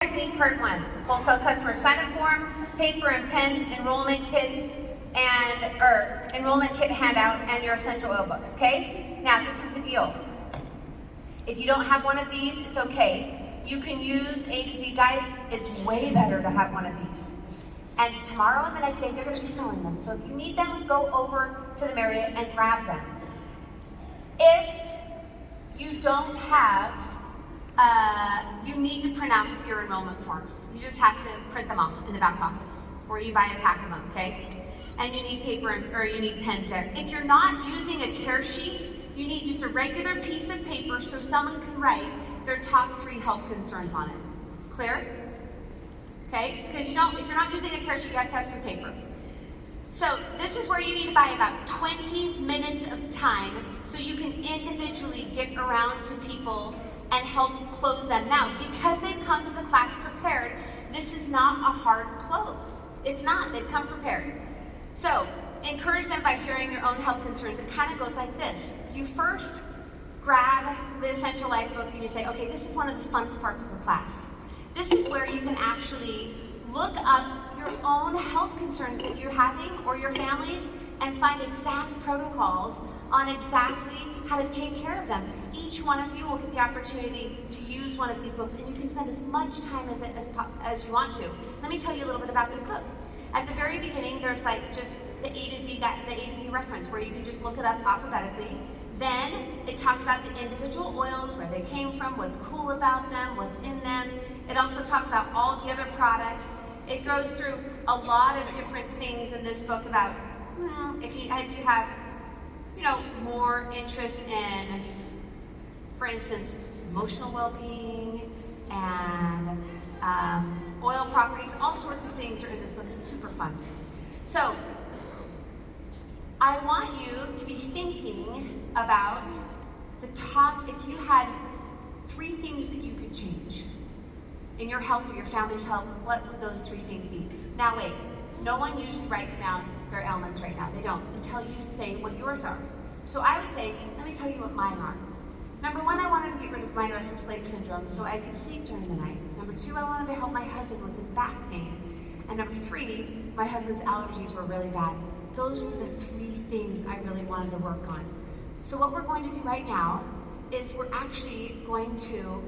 Technique part one, wholesale customer sign-up form, paper and pens, enrollment kits, or enrollment kit handout, and your essential oil books, okay? Now, this is the deal. If you don't have one of these, it's okay. You can use A to Z guides. It's way better to have one of these. And tomorrow and the next day, they're gonna be selling them. So if you need them, go over to the Marriott and grab them. If you don't have, you need to print out your enrollment forms. You just have to print them off in the back office, or you buy a pack of them, okay? And you need paper or you need pens there. If you're not using a tear sheet, you need just a regular piece of paper so someone can write their top 3 health concerns on it. Clear? Okay? Because if you're not using a tear sheet, you have to have some paper. So this is where you need to buy about 20 minutes of time so you can individually get around to people and help close them. Now, because they've come to the class prepared, this is not a hard close. It's not. They've come prepared. So encourage them by sharing your own health concerns. It kind of goes like this. You first grab the Essential Life book and you say, okay, this is one of the funnest parts of the class. This is where you can actually look up your own health concerns that you're having or your families and find exact protocols on exactly how to take care of them. Each one of you will get the opportunity to use one of these books, and you can spend as much time as you want to. Let me tell you a little bit about this book. At the very beginning, there's like just the A to Z reference where you can just look it up alphabetically. Then it talks about the individual oils, where they came from, what's cool about them, what's in them. It also talks about all the other products. It goes through a lot of different things in this book about if you have more interest in, for instance, emotional well-being and oil properties. All sorts of things are in this book. It's super fun. So I want you to be thinking about the top, if you had 3 things that you could change in your health or your family's health, what would those 3 things be? Now wait, no one usually writes down their ailments right now. They don't, until you say what yours are. So I would say, let me tell you what mine are. Number 1, I wanted to get rid of my restless leg syndrome so I could sleep during the night. Number 2, I wanted to help my husband with his back pain. And number 3, my husband's allergies were really bad. Those were the 3 things I really wanted to work on. So what we're going to do right now is we're actually going to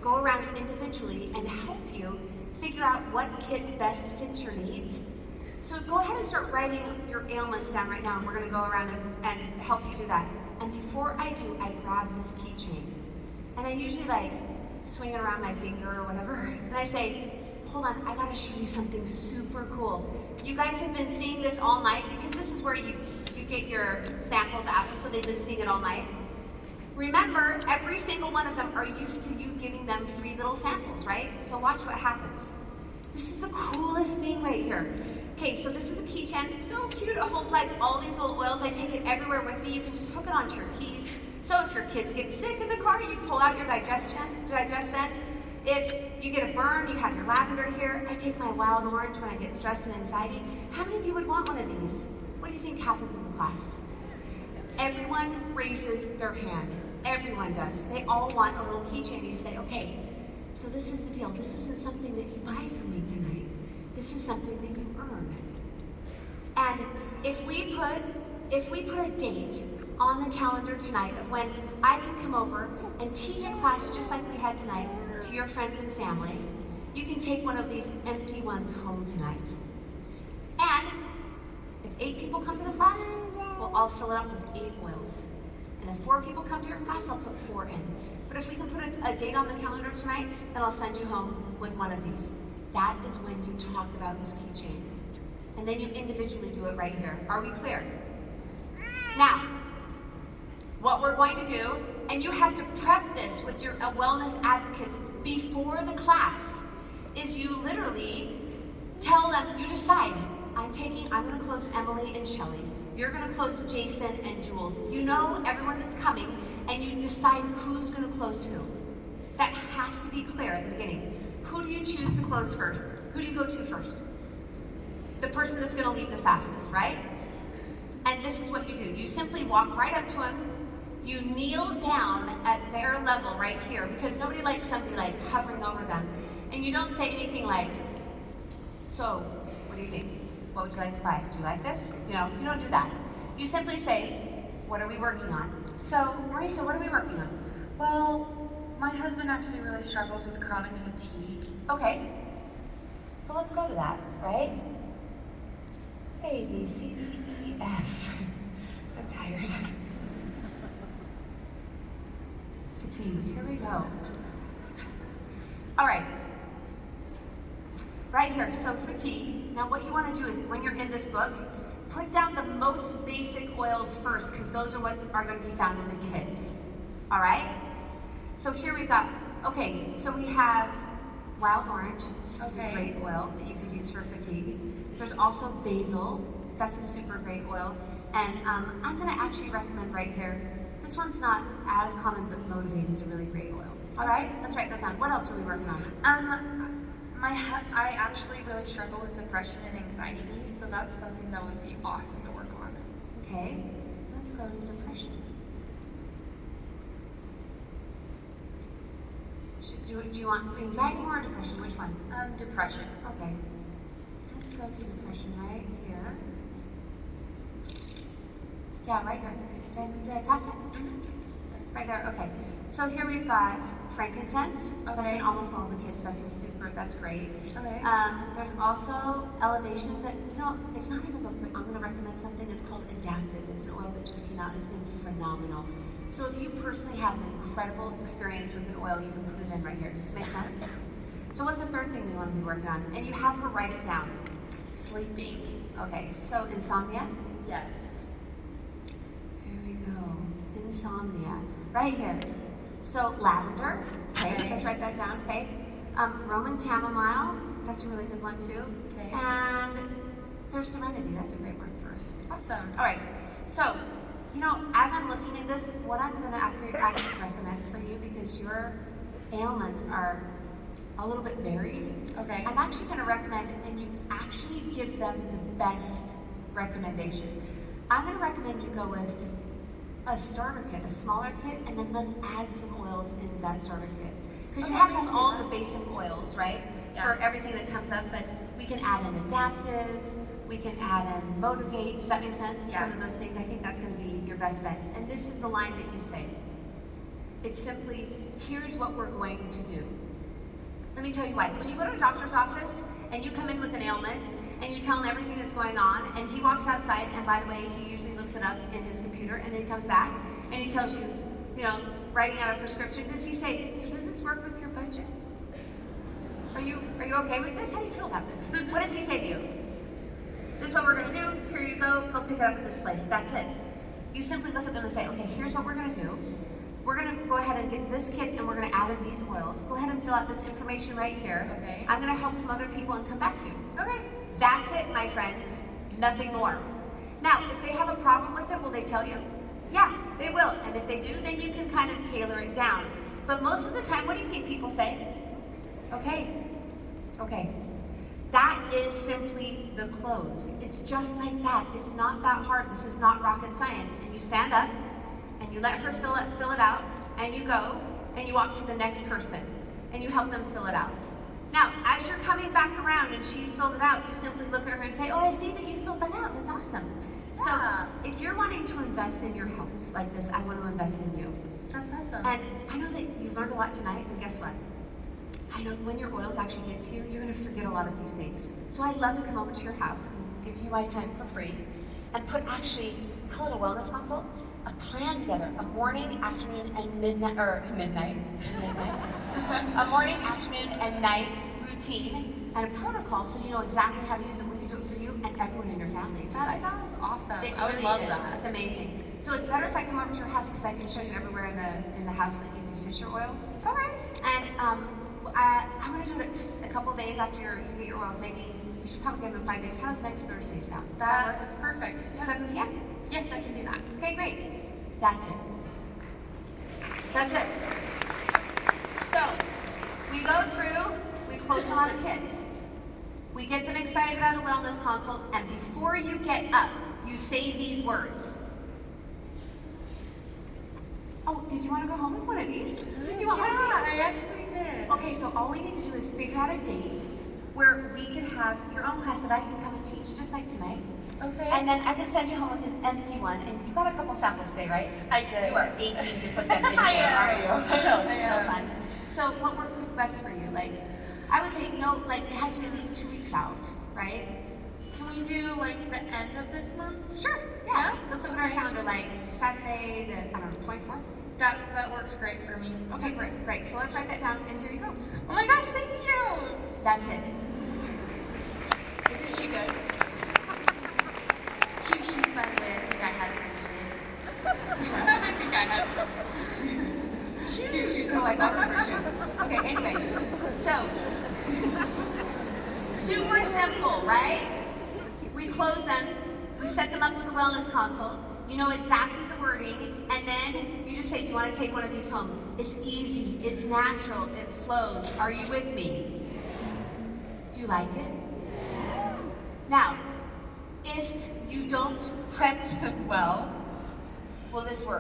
go around individually and help you figure out what kit best fits your needs. So go ahead and start writing your ailments down right now, and we're going to go around and help you do that. And before I do, I grab this keychain, and I usually swing it around my finger or whatever, and I say, hold on, I gotta show you something super cool. You guys have been seeing this all night because this is where you get your samples out of, so they've been seeing it all night. Remember, every single one of them are used to you giving them free little samples, right? So watch what happens. This is the coolest thing right here. Okay, so this is a keychain. It's so cute. It holds all these little oils. I take it everywhere with me. You can just hook it onto your keys. So if your kids get sick in the car, you pull out your Digest-N. If you get a burn, you have your lavender here. I take my wild orange when I get stressed and anxiety. How many of you would want one of these? What do you think happens in the class? Everyone raises their hand. Everyone does. They all want a little keychain, and you say, okay, so this is the deal. This isn't something that you buy from me tonight. This is something that you earn. And if we put a date on the calendar tonight of when I can come over and teach a class just like we had tonight to your friends and family, you can take one of these empty ones home tonight. And if 8 people come to the class, I'll fill it up with 8 oils. And if 4 people come to your class, I'll put 4 in. But if we can put a date on the calendar tonight, then I'll send you home with one of these. That is when you talk about this keychain. And then you individually do it right here. Are we clear? Now, what we're going to do, and you have to prep this with your wellness advocates before the class, is you literally tell them, you decide, I'm going to close Emily and Shelly. You're going to close Jason and Jules. You know everyone that's coming, and you decide who's going to close who. That has to be clear at the beginning. Who do you choose to close first? Who do you go to first? The person that's going to leave the fastest, right? And this is what you do. You simply walk right up to him, you kneel down at their level right here, because nobody likes somebody like hovering over them. And you don't say anything like, so, what do you think? What would you like to buy? Do you like this? You know, you don't do that. You simply say, what are we working on? So, Marisa, what are we working on? Well, my husband actually really struggles with chronic fatigue. Okay. So let's go to that, right? A, B, C, D, E, F. I'm tired. Fatigue, here we go. All right. Right here, so fatigue. Now what you want to do is, when you're in this book, put down the most basic oils first, because those are what are going to be found in the kits. All right? So here we've got, okay, so we have wild orange. This is a great oil that you could use for fatigue. There's also basil. That's a super great oil. And I'm going to actually recommend right here, this one's not as common, but Motivate is a really great oil. All right? Let's write those down. What else are we working on? I actually really struggle with depression and anxiety, so that's something that would be awesome to work on. Okay, let's go to depression. Do you want anxiety more or depression? Which one? Depression. Okay. Let's go to depression right here. Yeah, right here. Did I pass it? Mm-hmm. Right there, okay. So here we've got frankincense. Okay. That's in almost all the kits. That's great. Okay. There's also elevation, but you know, it's not in the book, but I'm gonna recommend something. It's called Adaptive. It's an oil that just came out and it's been phenomenal. So if you personally have an incredible experience with an oil, you can put it in right here. Does this make sense? So what's the third thing we want to be working on? And you have her write it down. Sleeping. Okay, so insomnia? Yes. Here we go. Insomnia. Right here. So lavender. Okay, let's write that down. Okay. Roman chamomile. That's a really good one too. Okay. And there's serenity. That's a great word for it. Awesome. All right. So, you know, as I'm looking at this, what I'm going to actually recommend for you, because your ailments are a little bit varied. Okay. I'm actually going to recommend, and you actually give them the best recommendation. I'm going to recommend you go with a starter kit, a smaller kit, and then let's add some oils into that starter kit. Because you have to have all the basic oils, right? Yeah. For everything that comes up, but we can add an adaptive, we can add in Motivate. Does that make sense? Yeah. Some of those things, I think that's going to be your best bet. And this is the line that you say. It's simply, here's what we're going to do. Let me tell you why. When you go to a doctor's office and you come in with an ailment and you tell him everything that's going on, and he walks outside, and by the way, he usually looks it up in his computer, and then he comes back and he tells you, you know, writing out a prescription, does he say, so does this work with your budget? Are you okay with this? How do you feel about this? What does he say to you? This is what we're going to do. Here you go pick it up at this place. That's it. You simply look at them and say, okay, here's what we're going to do. We're going to go ahead and get this kit, and we're going to add in these oils. Go ahead and fill out this information right here. Okay. I'm going to help some other people and come back to you. Okay. That's it, my friends. Nothing more. Now, if they have a problem with it, will they tell you? Yeah, they will. And if they do, then you can kind of tailor it down. But most of the time, what do you think people say? Okay. Okay. That is simply the close. It's just like that. It's not that hard. This is not rocket science. And you stand up, and you let her fill it out, and you go, and you walk to the next person, and you help them fill it out. Now, as you're coming back around and she's filled it out, you simply look at her and say, oh, I see that you filled that out. That's awesome. Yeah. So if you're wanting to invest in your health like this, I want to invest in you. That's awesome. And I know that you learned a lot tonight, but guess what? I know when your oils actually get to you, you're going to forget a lot of these things. So I'd love to come over to your house and give you my time for free and put actually, we call it a wellness consult, a plan together, a morning, afternoon, and midnight, a morning, afternoon, and night routine and a protocol so you know exactly how to use it. We can do it for you and everyone in your family. That sounds awesome. It I would really love is. that. It's amazing. So it's better if I come over to your house because I can show you everywhere in the house that you can use your oils. Okay. And I want to do it just a couple days after you get your oils. Maybe you should probably get them in 5 days. How does next Thursday sound? That is perfect. Yeah. 7 p.m.? Yes, I can do that. Okay, great. That's it. That's it. So, we go through, we close them on a kit. We get them excited about a wellness consult, and before you get up, you say these words. Oh, did you want to go home with one of these? Did you want one of these? I actually did. Okay, so all we need to do is figure out a date where we can have your own class that I can come and teach, just like tonight. Okay. And then I can send you home with an empty one. And you got a couple samples today, right? I did. You are aching to put them in I here, am. aren't you? I know, it's so am. fun. So what worked best for you? Like, I would say, like it has to be at least 2 weeks out, right? Can we do like the end of this month? Sure, yeah. Let's look at our calendar, like Saturday, the, I don't know, 24th? That works great for me. Okay, great. So let's write that down, and here you go. Oh my gosh, thank you. That's it. Isn't she good? Cute shoes, by the way. I think I had some too. I think I had some. Cute shoes. Oh, I thought they were shoes. Okay, anyway. So, super simple, right? We close them. We set them up with a wellness consult. You know exactly the wording, and then you just say, do you want to take one of these home? It's easy, it's natural, it flows. Are you with me? Do you like it? Now, if you don't prep well, will this work?